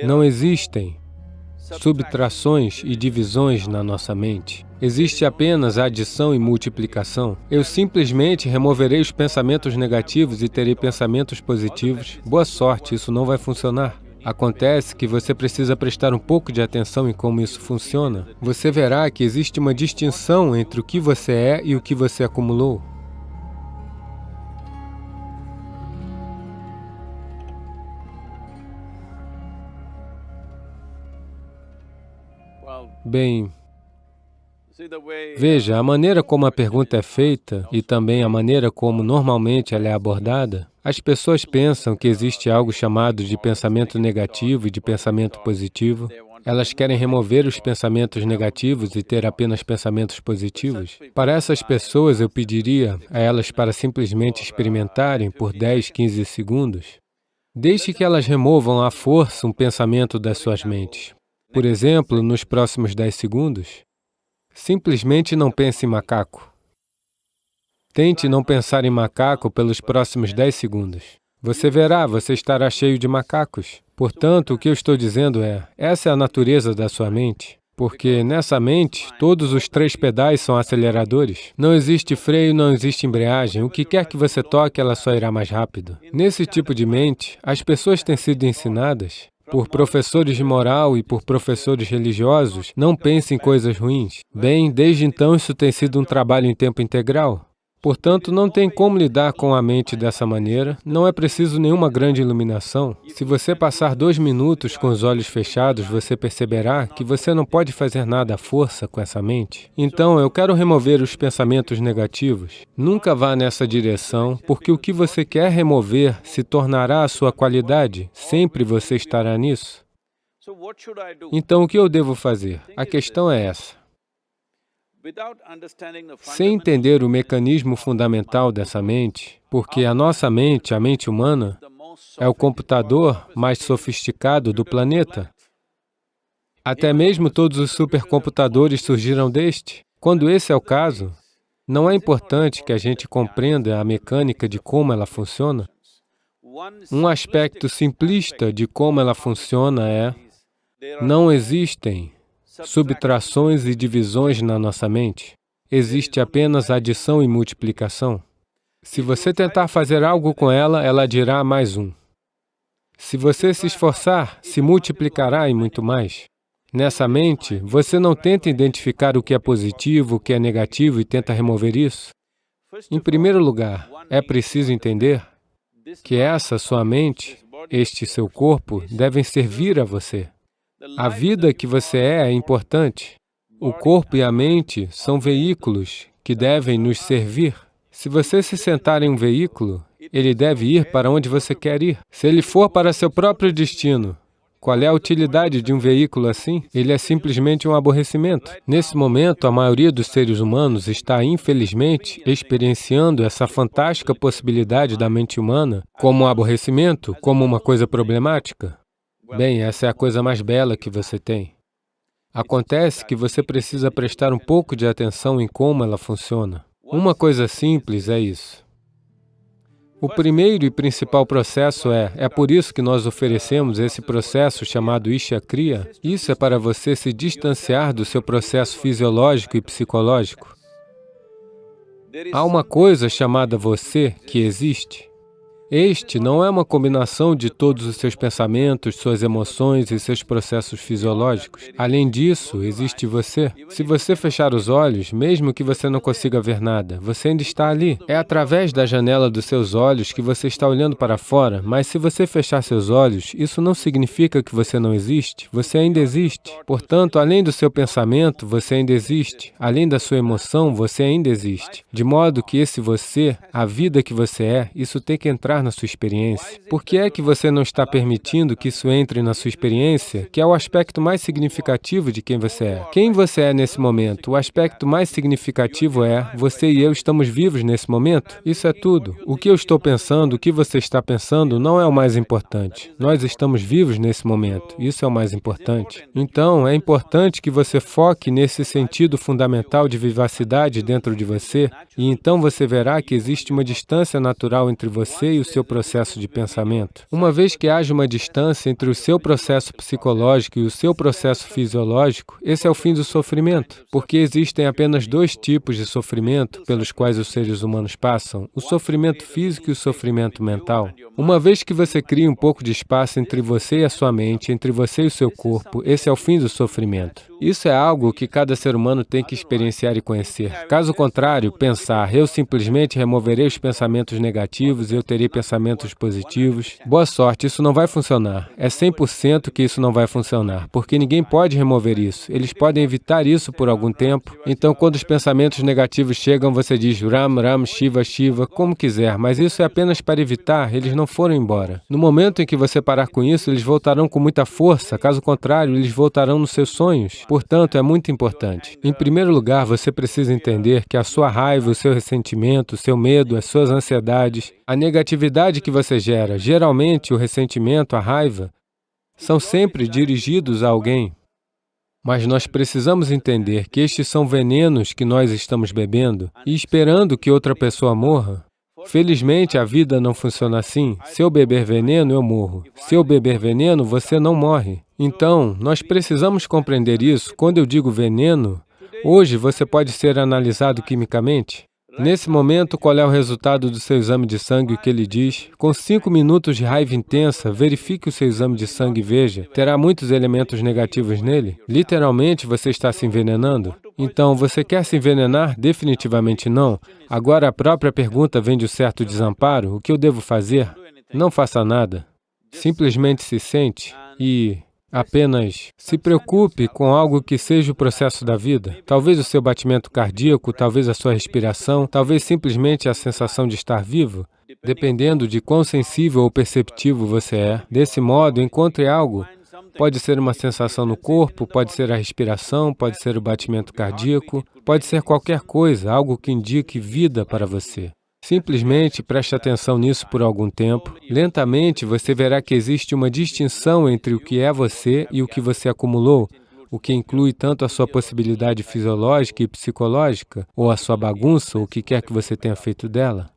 Não existem subtrações e divisões na nossa mente. Existe apenas adição e multiplicação. Eu simplesmente removerei os pensamentos negativos e terei pensamentos positivos. Boa sorte, isso não vai funcionar. Acontece que você precisa prestar um pouco de atenção em como isso funciona. Você verá que existe uma distinção entre o que você é e o que você acumulou. Bem, veja, a maneira como a pergunta é feita e também a maneira como normalmente ela é abordada, as pessoas pensam que existe algo chamado de pensamento negativo e de pensamento positivo. Elas querem remover os pensamentos negativos e ter apenas pensamentos positivos. Para essas pessoas, eu pediria a elas para simplesmente experimentarem por 10, 15 segundos. Deixe que elas removam à força um pensamento das suas mentes. Por exemplo, nos próximos 10 segundos, simplesmente não pense em macaco. Tente não pensar em macaco pelos próximos 10 segundos. Você verá, você estará cheio de macacos. Portanto, o que eu estou dizendo é, essa é a natureza da sua mente. Porque nessa mente, todos os 3 pedais são aceleradores. Não existe freio, não existe embreagem. O que quer que você toque, ela só irá mais rápido. Nesse tipo de mente, as pessoas têm sido ensinadas por professores de moral e por professores religiosos, não pense em coisas ruins. Bem, desde então isso tem sido um trabalho em tempo integral. Portanto, não tem como lidar com a mente dessa maneira, não é preciso nenhuma grande iluminação. Se você passar 2 minutos com os olhos fechados, você perceberá que você não pode fazer nada à força com essa mente. Então, eu quero remover os pensamentos negativos. Nunca vá nessa direção, porque o que você quer remover se tornará a sua qualidade. Sempre você estará nisso. Então, o que eu devo fazer? A questão é essa. Sem entender o mecanismo fundamental dessa mente, porque a nossa mente, a mente humana, é o computador mais sofisticado do planeta. Até mesmo todos os supercomputadores surgiram deste. Quando esse é o caso, não é importante que a gente compreenda a mecânica de como ela funciona. Um aspecto simplista de como ela funciona é: não existem subtrações e divisões na nossa mente. Existe apenas adição e multiplicação. Se você tentar fazer algo com ela, ela dirá mais 1. Se você se esforçar, se multiplicará e muito mais. Nessa mente, você não tenta identificar o que é positivo, o que é negativo e tenta remover isso. Em primeiro lugar, é preciso entender que essa sua mente, este seu corpo, devem servir a você. A vida que você é importante. O corpo e a mente são veículos que devem nos servir. Se você se sentar em um veículo, ele deve ir para onde você quer ir. Se ele for para seu próprio destino, qual é a utilidade de um veículo assim? Ele é simplesmente um aborrecimento. Nesse momento, a maioria dos seres humanos está, infelizmente, experienciando essa fantástica possibilidade da mente humana como um aborrecimento, como uma coisa problemática. Bem, essa é a coisa mais bela que você tem. Acontece que você precisa prestar um pouco de atenção em como ela funciona. Uma coisa simples é isso. O primeiro e principal processo é por isso que nós oferecemos esse processo chamado Isha Kriya. Isso é para você se distanciar do seu processo fisiológico e psicológico. Há uma coisa chamada você que existe. Este não é uma combinação de todos os seus pensamentos, suas emoções e seus processos fisiológicos. Além disso, existe você. Se você fechar os olhos, mesmo que você não consiga ver nada, você ainda está ali. É através da janela dos seus olhos que você está olhando para fora, mas se você fechar seus olhos, isso não significa que você não existe. Você ainda existe. Portanto, além do seu pensamento, você ainda existe. Além da sua emoção, você ainda existe. De modo que esse você, a vida que você é, isso tem que entrar na sua experiência. Por que é que você não está permitindo que isso entre na sua experiência, que é o aspecto mais significativo de quem você é? Quem você é nesse momento? O aspecto mais significativo é, você e eu estamos vivos nesse momento? Isso é tudo. O que eu estou pensando, o que você está pensando, não é o mais importante. Nós estamos vivos nesse momento. Isso é o mais importante. Então, é importante que você foque nesse sentido fundamental de vivacidade dentro de você, e então você verá que existe uma distância natural entre você e o seu processo de pensamento. Uma vez que haja uma distância entre o seu processo psicológico e o seu processo fisiológico, esse é o fim do sofrimento, porque existem apenas dois tipos de sofrimento pelos quais os seres humanos passam, o sofrimento físico e o sofrimento mental. Uma vez que você cria um pouco de espaço entre você e a sua mente, entre você e o seu corpo, esse é o fim do sofrimento. Isso é algo que cada ser humano tem que experienciar e conhecer. Caso contrário, pensar, eu simplesmente removerei os pensamentos negativos e eu terei pensamentos positivos. Boa sorte, isso não vai funcionar. É 100% que isso não vai funcionar, porque ninguém pode remover isso. Eles podem evitar isso por algum tempo. Então, quando os pensamentos negativos chegam, você diz Ram, Ram, Shiva, Shiva, como quiser, mas isso é apenas para evitar, eles não foram embora. No momento em que você parar com isso, eles voltarão com muita força, caso contrário, eles voltarão nos seus sonhos. Portanto, é muito importante. Em primeiro lugar, você precisa entender que a sua raiva, o seu ressentimento, o seu medo, as suas ansiedades, a negatividade que você gera, geralmente o ressentimento, a raiva, são sempre dirigidos a alguém. Mas nós precisamos entender que estes são venenos que nós estamos bebendo e esperando que outra pessoa morra. Felizmente, a vida não funciona assim. Se eu beber veneno, eu morro. Se eu beber veneno, você não morre. Então, nós precisamos compreender isso. Quando eu digo veneno, hoje você pode ser analisado quimicamente. Nesse momento, qual é o resultado do seu exame de sangue, o que ele diz? Com 5 minutos de raiva intensa, verifique o seu exame de sangue e veja. Terá muitos elementos negativos nele? Literalmente, você está se envenenando? Então, você quer se envenenar? Definitivamente não. Agora, a própria pergunta vem de um certo desamparo. O que eu devo fazer? Não faça nada. Simplesmente se sente e apenas se preocupe com algo que seja o processo da vida. Talvez o seu batimento cardíaco, talvez a sua respiração, talvez simplesmente a sensação de estar vivo, dependendo de quão sensível ou perceptivo você é. Desse modo, encontre algo. Pode ser uma sensação no corpo, pode ser a respiração, pode ser o batimento cardíaco, pode ser qualquer coisa, algo que indique vida para você. Simplesmente preste atenção nisso por algum tempo. Lentamente, você verá que existe uma distinção entre o que é você e o que você acumulou, o que inclui tanto a sua possibilidade fisiológica e psicológica, ou a sua bagunça, ou o que quer que você tenha feito dela.